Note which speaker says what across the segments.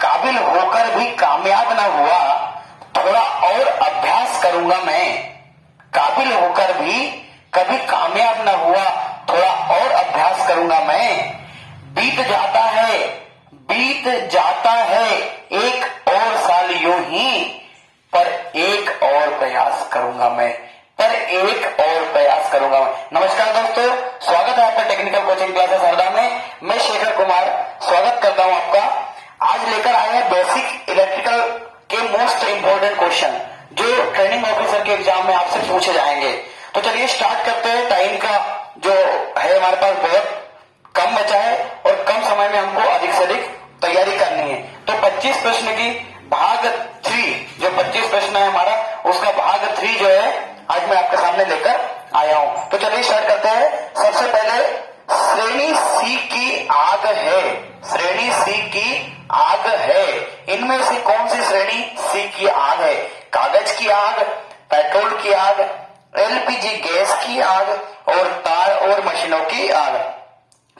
Speaker 1: काबिल होकर भी कामयाब ना हुआ, थोड़ा और अभ्यास करूंगा मैं। काबिल होकर भी कभी कामयाब ना हुआ, थोड़ा और अभ्यास करूंगा मैं। बीत जाता है एक और साल यूं ही, पर एक और प्रयास करूंगा मैं। नमस्कार दोस्तों, स्वागत है आपका टेक्निकल कोचिंग क्लासेस हरदा में। मैं शेखर कुमार स्वागत करता हूं आपका। आज लेकर आए हैं बेसिक इलेक्ट्रिकल के मोस्ट इंपोर्टेंट क्वेश्चन जो ट्रेनिंग ऑफिसर के एग्जाम में आपसे पूछे जाएंगे। तो चलिए स्टार्ट करते हैं। टाइम का जो है हमारे पास बहुत कम बचा है और कम समय में हमको अधिक से अधिक तैयारी करनी है। तो 25 प्रश्न की भाग 3, जो 25 प्रश्न है हमारा, उसका भाग 3 जो है आज मैं आपके सामने लेकर आया हूं। तो चलिए स्टार्ट करते हैं। सबसे पहले श्रेणी सी की आग है। इनमें से कौन सी श्रेणी सी की आग है? कागज की आग, पेट्रोल की आग, एलपीजी गैस की आग और तार और मशीनों की आग।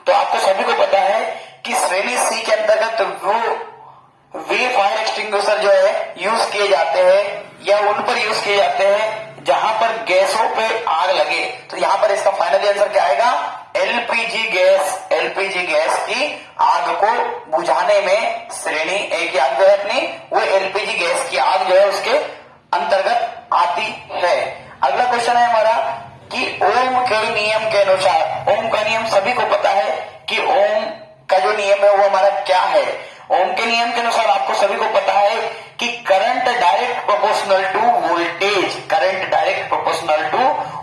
Speaker 1: तो आपको सभी को पता है कि श्रेणी सी के अंतर्गत वे फायर एक्सटिंग्विशर जो है यूज किए जाते हैं या उन पर यूज किए जाते हैं जहां पर गैसों पे आग लगे। तो यहां पर इसका फाइनल आंसर क्या आएगा? एलपीजी गैस की आग को बुझाने में श्रेणी ए की आग जो है अपनी, वो एलपीजी गैस की आग जो है उसके अंतर्गत आती है। अगला क्वेश्चन है हमारा कि ओम के नियम के अनुसार, ओम का नियम सभी को पता है कि ओम का जो नियम है वो हमारा क्या है। ओम के नियम के अनुसार आपको सभी को पता है कि current direct proportional to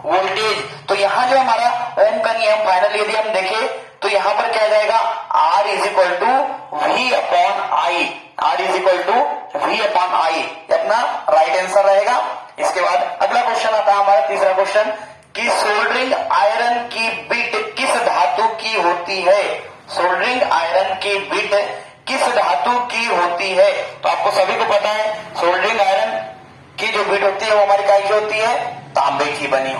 Speaker 1: voltage. तो यहां जो हमारा ओम का नियम फाइनल यदि हम देखें तो यहां पर क्या जाएगा? R is equal to V upon I, अपना राइट आंसर रहेगा। इसके बाद अगला क्वेश्चन आता है हमारा तीसरा क्वेश्चन कि सोल्डरिंग आयरन की बिट किस धातु की होती है? सोल्डरिंग आयरन की बिट किस धातु की होती है? तो आपको सभी को पता है सोल्डरिंग आयरन की जो बिट होती है वो हमारी काय की होती है? तांबे की बनी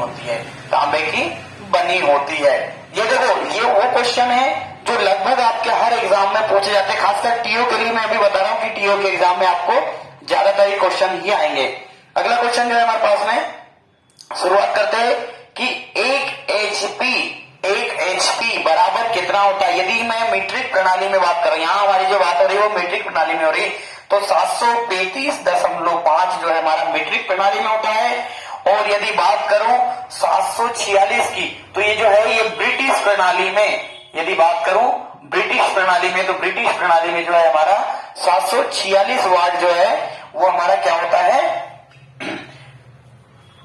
Speaker 1: होती है। ये देखो, ये वो क्वेश्चन है जो लगभग आपके हर एग्जाम में पूछे जाते हैं। खासकर टीओ के लिए मैं अभी बता रहा हूं कि टीओ के एग्जाम में आपको ज्यादातर ये क्वेश्चन ही आएंगे। अगला क्वेश्चन जो है हमारे पास में, शुरुआत करते हैं कि एक एचपी बराबर कितना होता है? यदि मैं मीट्रिक प्रणाली में बात करूं, यहां हमारी जो बात हो रही है वो मीट्रिक प्रणाली में हो रही, तो 735.5 जो है हमारा मीट्रिक प्रणाली में होता है। और यदि बात करूं 746 की, तो ये जो है ये ब्रिटिश प्रणाली में, यदि बात करूं ब्रिटिश प्रणाली में, तो ब्रिटिश प्रणाली में जो है हमारा 746 वाट जो है वो हमारा क्या होता है?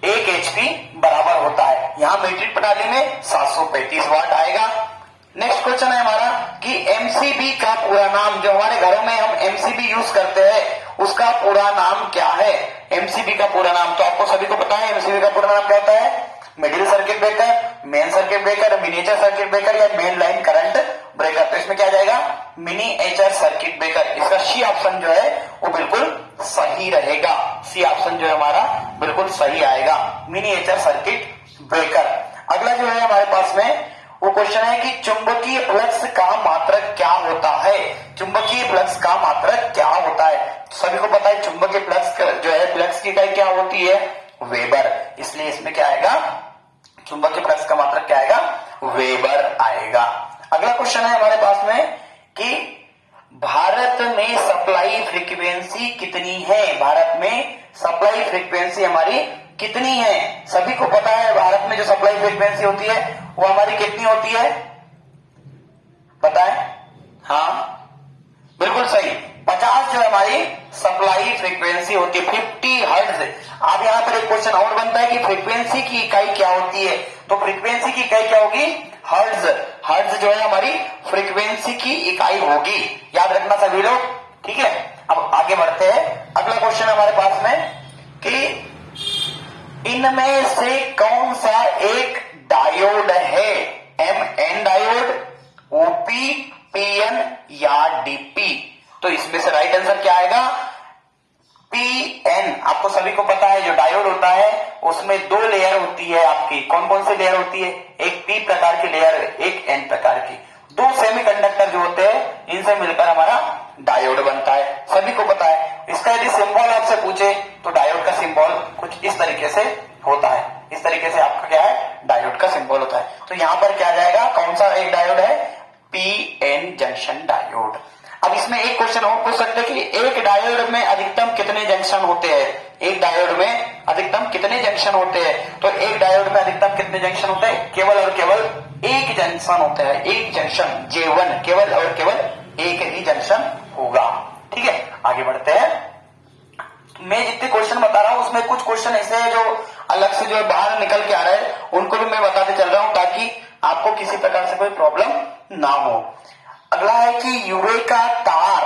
Speaker 1: 1 एचपी बराबर होता है। यहां मीट्रिक प्रणाली में 735 वाट आएगा। नेक्स्ट क्वेश्चन है हमारा कि एमसीबी का पूरा नाम, जो हमारे घरों में हम एमसीबी यूज करते हैं उसका पूरा नाम क्या है? एमसीबी का पूरा नाम तो आपको सभी को पता है। एमसीबी का पूरा नाम क्या होता है? Middle circuit breaker, main circuit breaker, miniature circuit breaker या मेन लाइन करंट ब्रेकर। तो इसमें क्या जाएगा? Miniature circuit breaker. इसका सी ऑप्शन जो है वो बिल्कुल सही रहेगा। सी ऑप्शन जो है हमारा बिल्कुल सही आएगा, मिनिएचर सर्किट ब्रेकर। अगला जो है हमारे पास में वो क्वेश्चन है कि चुंबकीय फ्लक्स का मात्रक क्या होता है? चुंबकीय फ्लक्स का मात्रक क्या होता है? सभी को पता है चुंबकीय फ्लक्स जो है, फ्लक्स की इकाई क्या होती है? वेबर। इसलिए इसमें क्या आएगा? चुंबकीय फ्लक्स का मात्रक क्या आएगा? वेबर आएगा। अगला क्वेश्चन है हमारे पास में कि भारत में सप्लाई फ्रीक्वेंसी कितनी है? भारत में सप्लाई फ्रीक्वेंसी हमारी कितनी है? सभी को पता है भारत में जो सप्लाई फ्रीक्वेंसी होती है वो हमारी कितनी होती है? पता है? हाँ बिल्कुल सही, 50 जो हमारी सप्लाई फ्रीक्वेंसी होती है, 50 हर्ट्ज। अब यहां पर एक क्वेश्चन और बनता है कि फ्रीक्वेंसी की इकाई क्या होती है? तो फ्रीक्वेंसी की इकाई क्या होगी? हर्ट्ज। हर्ट्ज जो है हमारी फ्रीक्वेंसी की इकाई होगी, याद रखना सभी लोग, ठीक है। अब आगे बढ़ते हैं। अगला क्वेश्चन हमारे पास में कि इनमें से कौन सा एक डायोड है? एमएन डायोड, ओपी, पीएन या डीपी? तो इसमें से राइट आंसर क्या आएगा? पीएन। आपको सभी को पता है जो डायोड होता है उसमें 2 लेयर होती है आपकी। कौन कौन सी लेयर होती है? एक पी प्रकार की लेयर, एक एन प्रकार की। 2 सेमीकंडक्टर जो होते हैं इन से मिलकर हमारा डायोड बनता है, सभी को पता है। इसका यदि सिंबल आपसे पूछे तो डायोड का सिंबल कुछ इस तरीके से होता है, इस तरीके से आपका क्या है, डायोड का सिंबल होता है। तो यहां पर क्या जाएगा, कौन सा एक डायोड है, पीएन जंक्शन डायोड। अब इसमें एक क्वेश्चन और पूछ सकते हैं कि एक डायोड में अधिकतम कितने जंक्शन होते हैं, एक डायोड में अधिकतम कितने जंक्शन होते हैं। तो एक डायोड में अधिकतम कितने जंक्शन होते हैं, केवल और केवल एक जंक्शन होता है, एक जंक्शन J1, केवल और केवल एक ही जंक्शन होगा। ठीक है, आगे बढ़ते हैं। मैं जितने क्वेश्चन बता रहा हूं उसमें कुछ क्वेश्चन ऐसे हैं जो अलग से जो बाहर निकल के आ रहे हैं, उनको भी मैं बताते चल रहा हूं ताकि आपको किसी प्रकार से कोई प्रॉब्लम ना हो। अगला है कि यूरेका तार,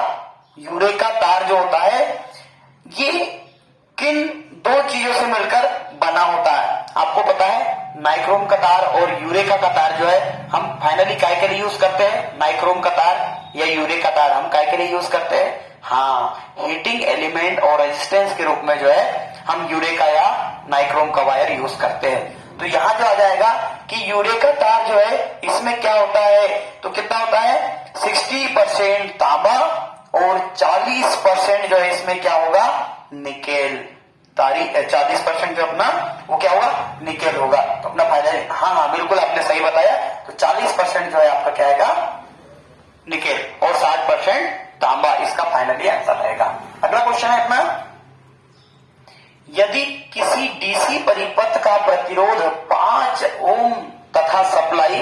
Speaker 1: यूरेका तार जो होता है ये किन दो चीजों से मिलकर बना होता है। आपको पता है नाइक्रोम का तार और यूरेका का तार जो है हम फाइनली काय के लिए यूज करते हैं, नाइक्रोम का तार या यूरेका तार हम काय के लिए यूज करते हैं, हाँ हीटिंग एलिमेंट और रेजिस्टेंस के रूप में जो है हम यूरेका या नाइक्रोम का वायर यूज करते हैं। तो यहां जो आ जाएगा कि यूरेका तार जो है इसमें क्या होता है, तो कितना होता है 60% तांबा और 40% जो है इसमें क्या होगा, निकेल। 40% जो अपना वो क्या होगा, निकेल होगा। तो अपना फायदा, हाँ हाँ बिल्कुल आपने सही बताया। तो 40% जो है आपका क्या आएगा, निकेल, और 60% तांबा, इसका फाइनली आंसर रहेगा। अगला क्वेश्चन है अपना, यदि किसी डीसी परिपथ का प्रतिरोध 5 ओम तथा सप्लाई,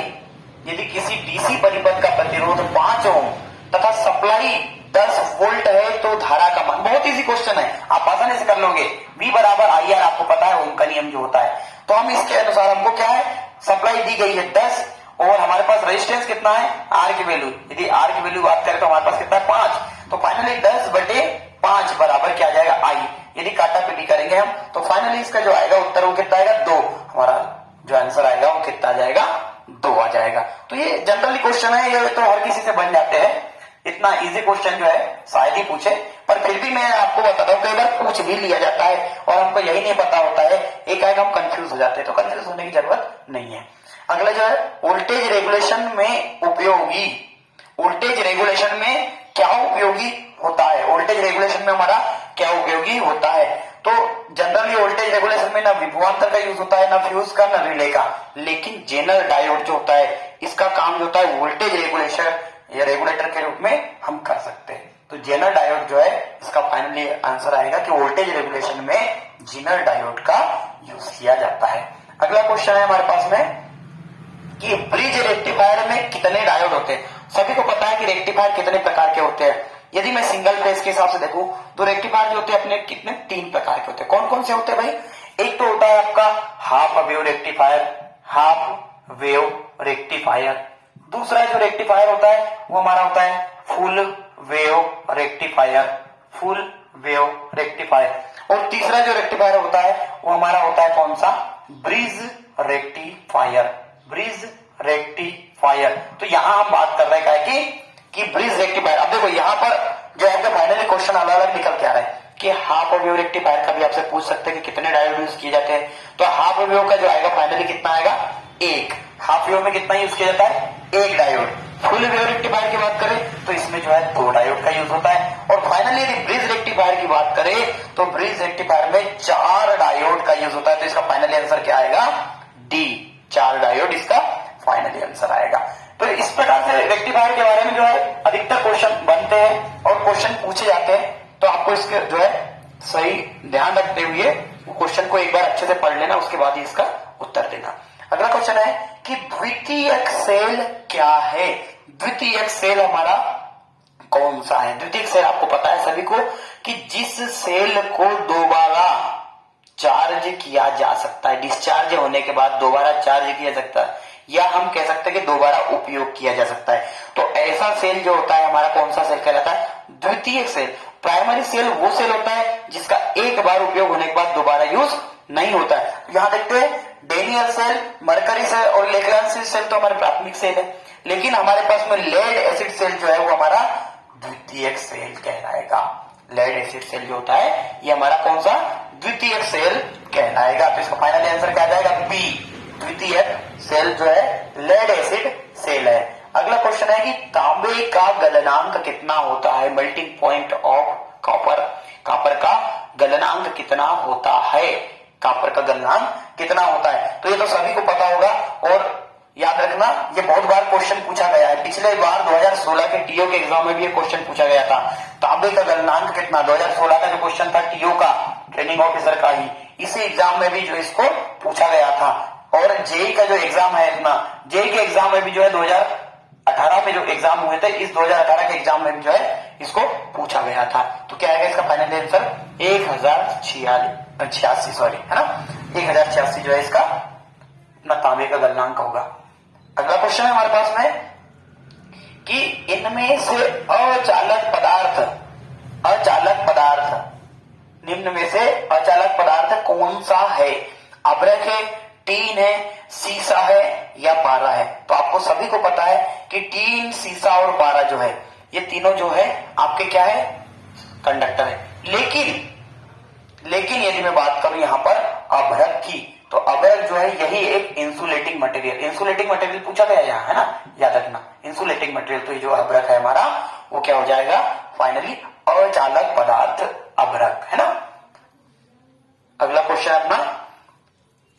Speaker 1: यदि किसी डीसी परिपथ का प्रतिरोध 5 ओम तथा सप्लाई 10 वोल्ट है तो धारा का मान, बहुत इजी क्वेश्चन है, आप आसानी से कर लोगे। V बराबर IR आपको पता है ओम का नियम जो होता है। तो हम इसके अनुसार हमको क्या है, सप्लाई दी गई है 10 और हमारे पास रेजिस्टेंस कितना है, R की वैल्यू, यदि R की वैल्यू बात करें तो हमारे पास कितना है 5, तो फाइनली 10/5 बराबर क्या जाएगा I। यदि काटा पीटी करेंगे हम तो फाइनली इसका जो आएगा उत्तर वो कितना आएगा 2, हमारा जो आंसर आएगा वो कितना आ जाएगा 2 आ जाएगा। तो ये जनरली क्वेश्चन है, ये तो हर किसी से बन जाते हैं, इतना इजी क्वेश्चन जो है शायद ही पूछे, पर फिर भी मैं आपको बताता हूँ कई बार पूछ भी लिया जाता है और हमको यही नहीं पता होता है, एक आएगा हम कंफ्यूज हो जाते हैं, तो कंफ्यूज होने की जरूरत नहीं है। अगला जो है वोल्टेज रेगुलेशन में उपयोगी, वोल्टेज रेगुलेशन में क्या उपयोगी होता है, वोल्टेज रेगुलेशन में हमारा क्या उपयोगी होता है। तो जनरली वोल्टेज रेगुलेशन में ना विभवांतर का यूज होता है, ना फ्यूज का, ना रिले का, लेकिन जेनर डायोड जो होता है इसका काम जो होता है वोल्टेज रेगुलेशन या रेगुलेटर के रूप में हम कर सकते हैं। तो जेनर डायोड जो है इसका फाइनली आंसर आएगा कि वोल्टेज रेगुलेशन में जेनर डायोड का यूज किया जाता है। अगला क्वेश्चन है हमारे पास में कि ब्रिज रेक्टिफायर में कितने डायोड होते हैं। सभी को पता है कि रेक्टिफायर कितने प्रकार के होते हैं। यदि मैं सिंगल फेज के हिसाब से देखूं तो रेक्टिफायर जो होते हैं अपने कितने 3 प्रकार के होते हैं। कौन कौन से होते हैं भाई, एक तो होता है आपका half wave rectifier, half wave rectifier. दूसरा जो रेक्टिफायर होता है वो हमारा होता है full wave rectifier, full wave rectifier. और तीसरा जो रेक्टिफायर होता है वो हमारा होता है कौन सा, ब्रिज रेक्टिफायर, ब्रिज रेक्टिफायर। तो यहां हम बात कर रहे हैं कि ब्रिज रेक्टिफायर। अब देखो यहां पर जो है फाइनली क्वेश्चन अलग अलग निकल के आ रहा है कि हाफ वेव रेक्टिफायर का भी आपसे पूछ सकते हैं कि कितने डायोड यूज किए जाते हैं। तो हाफ वेव का जो आएगा फाइनली कितना आएगा, 1। हाफ वेव में कितना यूज किया जाता है, 1 डायोड। फुल वेव रेक्टिफायर की बात करें तो इसमें जो है 2 डायोड का यूज होता है। और फाइनली यदि ब्रिज रेक्टिफायर की बात करें तो ब्रिज रेक्टिफायर में 4 डायोड का यूज होता है। तो इसका फाइनली आंसर क्या आएगा, डी, 4 डायोड इसका फाइनली आंसर आएगा। तो इस प्रकार से रेक्टिफायर के बारे में जो है अधिकतर क्वेश्चन बनते हैं और क्वेश्चन पूछे जाते हैं। तो आपको इसके जो है सही ध्यान रखते हुए क्वेश्चन को एक बार अच्छे से पढ़ लेना, उसके बाद ही इसका उत्तर देना। अगला क्वेश्चन है कि द्वितीयक सेल क्या है। द्वितीयक सेल हमारा कौन सा है। द्वितीयक सेल आपको पता है सभी को कि जिस सेल को दोबारा चार्ज किया जा सकता है, डिस्चार्ज होने के बाद दोबारा चार्ज किया जा सकता है, या हम कह सकते हैं कि दोबारा उपयोग किया जा सकता है। तो ऐसा सेल जो होता है हमारा कौन सा सेल कहलाता है, द्वितीयक सेल। प्राइमरी सेल वो सेल होता है जिसका एक बार उपयोग होने के बाद दोबारा यूज नहीं होता है। यहां देखते हैं डेनियल सेल, मरकरी सेल और लेग्रांज सेल तो हमारे प्राथमिक सेल है, लेकिन हमारे पास में लेड एसिड सेल जो है वो हमारा द्वितीयक सेल कहलाएगा। लेड एसिड सेल जो होता है ये हमारा कौन सा, द्वितीयक सेल कहलाएगा। तो इसका फाइनल आंसर क्या आ जाएगा, बी, द्वितीयक सेल जो है लेड एसिड सेल है। अगला क्वेश्चन है कि तांबे का गलनांक कितना होता है, melting point of copper, copper का गलनांक कितना होता है, कॉपर का गलनांक कितना होता है। तो ये तो सभी को पता होगा और याद रखना ये बहुत बार क्वेश्चन पूछा गया है। पिछले बार 2016 के टीओ के एग्जाम में भी ये क्वेश्चन पूछा गया था, तांबे का गलनांक कितना, 2016 का जो क्वेश्चन था टीओ का, ट्रेनिंग ऑफिसर का ही, इसी एग्जाम में भी जो इसको पूछा गया था। और जेई का जो एग्जाम है अपना, जेई के एग्जाम में भी जो है 2018 में जो एग्जाम हुए थे, इस 2018 के एग्जाम में भी जो है इसको पूछा गया था। तो क्या आएगा इसका फाइनल आंसर 1086, सॉरी है ना, 1086 जो है इसका अपना तांबे का गलनांक होगा। अगला क्वेश्चन है हमारे पास में कि इनमें से अचालक पदार्थ निम्न में से अचालक पदार्थ कौन सा है, अभ्रक है, टीन है, सीसा है या पारा है। तो आपको सभी को पता है कि टीन, सीसा और पारा जो है ये तीनों जो है आपके क्या है, कंडक्टर है। लेकिन यदि मैं बात करूं यहां पर अभ्रक की, तो अभ्रक जो है यही एक इंसुलेटिंग मटेरियल पूछा गया यहाँ है ना, याद रखना इंसुलेटिंग मटेरियल। तो ये जो अभ्रक है हमारा वो क्या हो जाएगा फाइनली अचालक पदार्थ अभ्रक है ना। अगला क्वेश्चन अपना,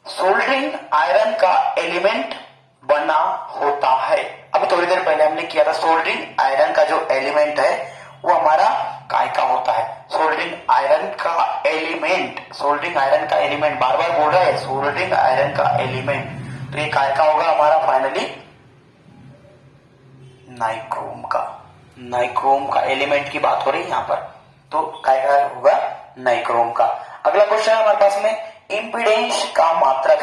Speaker 1: सोल्डरिंग आयरन का एलिमेंट बना होता है। अभी थोड़ी देर पहले हमने किया था, सोल्डरिंग आयरन का जो एलिमेंट है वो हमारा काय का होता है। सोल्डरिंग आयरन का एलिमेंट बार बार बोल रहा है, सोल्डरिंग आयरन का एलिमेंट, तो ये काय का होगा हमारा फाइनली नाइक्रोम का एलिमेंट की बात हो रही है यहाँ पर, तो काय का होगा नाइक्रोम का। अगला क्वेश्चन है हमारे पास में, इंपीडेंस का मात्रक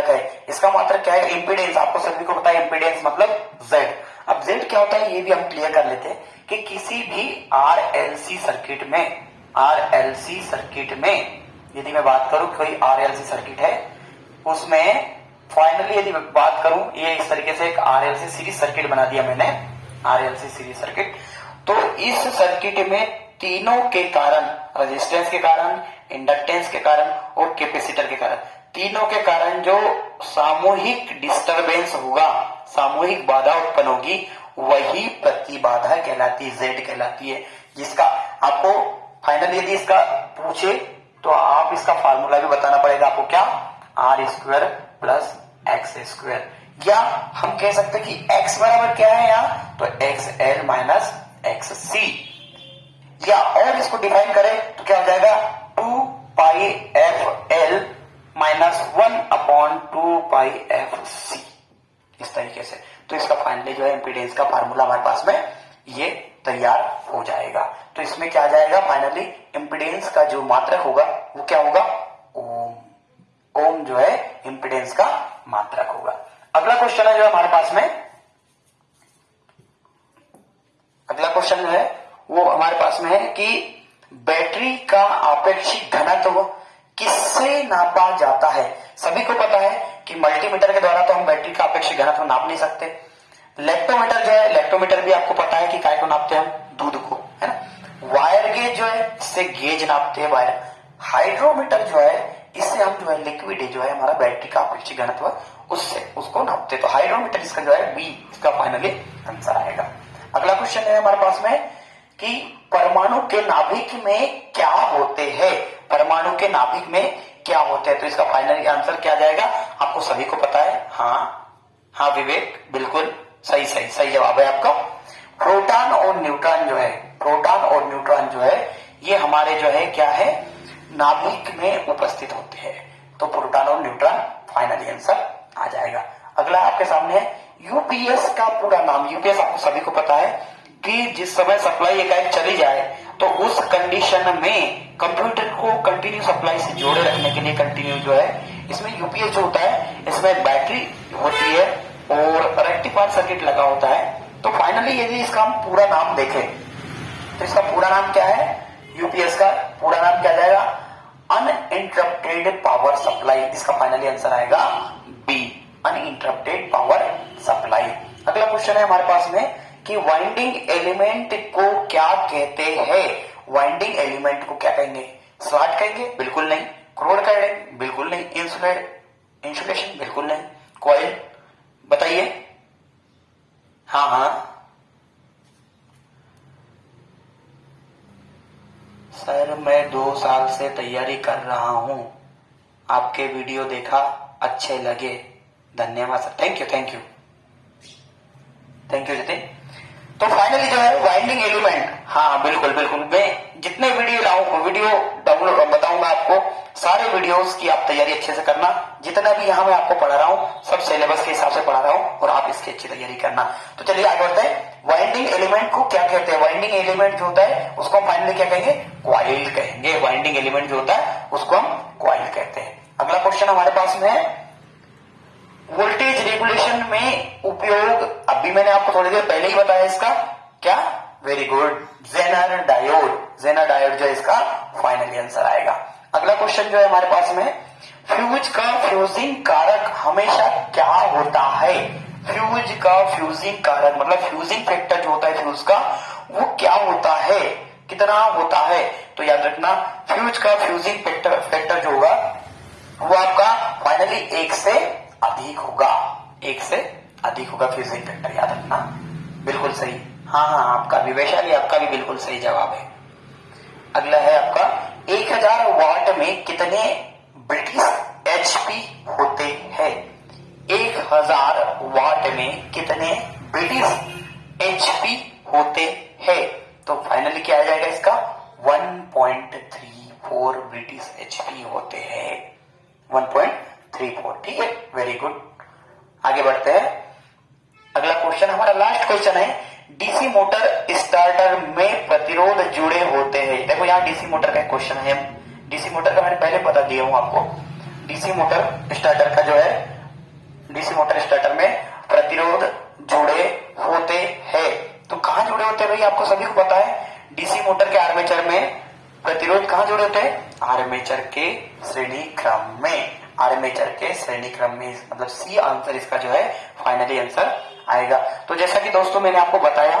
Speaker 1: है, इसका मात्रक क्या है, इंपीडेंस आपको सभी को पता है, इंपीडेंस मतलब जेड। अब जेड क्या होता है ये भी हम क्लियर कर लेते हैं कि किसी भी आरएलसी सर्किट में यदि मैं बात करूं, कोई आरएलसी सर्किट है उसमें फाइनली यदि मैं बात करूं, ये इस तरीके से एक आरएलसी सीरीज सर्किट बना दिया मैंने, आरएलसी सीरीज सर्किट। तो इस सर्किट में तीनों के कारण, रेजिस्टेंस के कारण, इंडक्टेंस के कारण और कैपेसिटर के कारण, तीनों के कारण जो सामूहिक डिस्टरबेंस होगा, सामूहिक बाधा उत्पन्न होगी, वही प्रतिबाधा कहलाती है, जेड कहलाती है। जिसका आपको फाइनली यदि इसका पूछे तो आप इसका फार्मूला भी बताना पड़ेगा आपको, क्या, R square plus X square, या हम कह सकते हैं कि x बराबर क्या है यहाँ, तो एक्स एल माइनस एक्स सी, या और इसको डिफाइन करें तो क्या हो जाएगा 2 पाई एफ एल माइनस 1 अपॉन 2 पाई एफ सी, इस तरीके से। तो इसका फाइनली जो है इंपीडेंस का फार्मूला हमारे पास में ये तैयार हो जाएगा। तो इसमें क्या आ जाएगा फाइनली, इंपीडेंस का जो मात्रक होगा वो क्या होगा, ओम जो है इंपीडेंस का मात्रक होगा। अगला क्वेश्चन है जो हमारे पास में, अगला क्वेश्चन जो है वो हमारे पास में है कि बैटरी का आपेक्षिक घनत्व किससे नापा जाता है। सभी को पता है कि मल्टीमीटर के द्वारा तो हम बैटरी का आपेक्षिक घनत्व नाप नहीं सकते। लेक्टोमीटर जो है, लेक्टोमीटर भी आपको पता है कि काय को नापते हैं हम, दूध को, है ना। वायर गेज जो है इससे गेज नापते हैं वायर। हाइड्रोमीटर जो है इससे हम जो है लिक्विड जो है हमारा बैटरी का आपेक्षिक घनत्व उससे उसको नापते। तो हाइड्रोमीटर इसका जो है बी, इसका फाइनली आंसर आएगा। अगला क्वेश्चन है हमारे पास में कि परमाणु के नाभिक में क्या होते हैं, परमाणु के नाभिक में क्या होते हैं। तो इसका फाइनली आंसर क्या जाएगा, आपको सभी को पता है, हाँ विवेक, बिल्कुल सही जवाब है आपका। प्रोटॉन और न्यूट्रॉन जो है ये हमारे जो है क्या है, नाभिक में उपस्थित होते हैं। तो प्रोटॉन और न्यूट्रॉन फाइनली आंसर आ जाएगा। अगला आपके सामने है यूपीएस का पूरा नाम। यूपीएस आपको सभी को पता है कि जिस समय सप्लाई एकाएक चली जाए तो उस कंडीशन में कंप्यूटर को कंटिन्यू सप्लाई से जोड़े रखने के लिए कंटिन्यू जो है इसमें यूपीएस जो होता है, इसमें बैटरी होती है और रेक्टिफायर सर्किट लगा होता है। तो फाइनली यदि इसका हम पूरा नाम देखें तो इसका पूरा नाम क्या है, यूपीएस का पूरा नाम क्या जाएगा, अनइंटरप्टेड पावर सप्लाई। इसका फाइनली आंसर आएगा बी, अनइंटरप्टेड पावर सप्लाई। अगला क्वेश्चन है हमारे पास में कि वाइंडिंग एलिमेंट को क्या कहते हैं। वाइंडिंग एलिमेंट को क्या कहेंगे, स्लॉट कहेंगे, बिल्कुल नहीं। क्रोड कहेंगे, बिल्कुल नहीं। इंसुलेशन, बिल्कुल नहीं। कॉइल, बताइए, हाँ हाँ सर, मैं 2 साल से तैयारी कर रहा हूँ, आपके वीडियो देखा, अच्छे लगे, धन्यवाद sir. Thank you thank you thank you Jitin. तो फाइनली जो है वाइंडिंग एलिमेंट, हाँ बिल्कुल बिल्कुल, मैं जितने वीडियो डाउनलोड बताऊंगा आपको, सारे वीडियोस की आप तैयारी अच्छे से करना। जितना भी यहाँ मैं आपको पढ़ा रहा हूँ सब सिलेबस के हिसाब से पढ़ा रहा हूँ और आप इसकी अच्छी तैयारी करना। तो चलिए आगे बढ़ते हैं। वाइंडिंग एलिमेंट को क्या कहते हैं? वाइंडिंग एलिमेंट जो होता है उसको हम फाइनली क्या कहेंगे? कॉइल कहेंगे। वाइंडिंग एलिमेंट जो होता है उसको हम कॉइल कहते हैं। अगला क्वेश्चन हमारे पास में है, वोल्टेज रेगुलेशन में उपयोग, अभी मैंने आपको थोड़ी देर पहले ही बताया इसका क्या, very good, Zener diode. Zener diode जो है इसका फाइनली आंसर आएगा। अगला क्वेश्चन जो है हमारे पास में, फ्यूज का फ्यूजिंग कारक हमेशा क्या होता है? फ्यूज का फ्यूजिंग कारक मतलब फ्यूजिंग फैक्टर जो होता है फ्यूज का, वो क्या होता है, कितना होता है? तो याद रखना, फ्यूज का फ्यूजिंग फैक्टर जो होगा वो आपका फाइनली 1 से अधिक होगा। 1 से अधिक होगा फ्यूजिंग फैक्टर, याद रखना। बिल्कुल सही, हाँ हाँ, आपका भी वैशाली, आपका भी बिल्कुल सही जवाब है। अगला है आपका, 1000 वाट में कितने ब्रिटिश एचपी होते हैं? 1000 वाट में कितने ब्रिटिश एचपी होते हैं? तो फाइनली क्या आ जाएगा इसका? 1.34 ब्रिटिश एचपी होते हैं। 1.34, ठीक है, वेरी गुड। आगे बढ़ते हैं। अगला क्वेश्चन हमारा लास्ट क्वेश्चन है, डीसी मोटर स्टार्टर में प्रतिरोध जुड़े होते हैं। देखो यहाँ डीसी मोटर का क्वेश्चन है, डीसी मोटर का मैंने पहले बता दिया हूं आपको। डीसी मोटर स्टार्टर का जो है, डीसी मोटर स्टार्टर में प्रतिरोध जुड़े होते हैं। तो कहां जुड़े होते हैं भाई? आपको सभी को पता है, डीसी मोटर के आर्मेचर में प्रतिरोध कहां जुड़े होते हैं? आर्मेचर के श्रेणी क्रम में। आर्मेचर के श्रेणी क्रम में, मतलब सी आंसर इसका जो है फाइनली आंसर आएगा। तो जैसा कि दोस्तों मैंने आपको बताया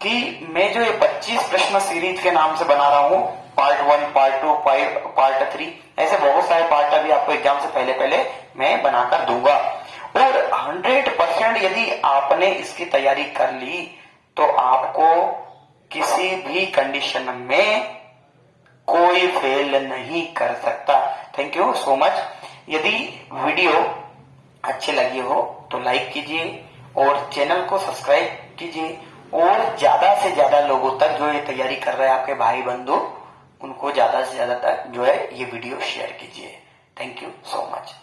Speaker 1: कि मैं जो ये 25 प्रश्न सीरीज के नाम से बना रहा हूं, पार्ट 1, पार्ट 2, पार्ट 3, ऐसे बहुत सारे पार्ट अभी आपको एग्जाम से पहले मैं बनाकर दूंगा। और 100% यदि आपने इसकी तैयारी कर ली तो आपको किसी भी कंडीशन में कोई फेल नहीं कर सकता। Thank you so much. यदि वीडियो अच्छी लगी हो तो लाइक कीजिए और चैनल को सब्सक्राइब कीजिए और ज्यादा से ज्यादा लोगों तक जो ये तैयारी कर रहे हैं आपके भाई बंधु, उनको ज्यादा से ज्यादा तक जो है ये वीडियो शेयर कीजिए। Thank you so much.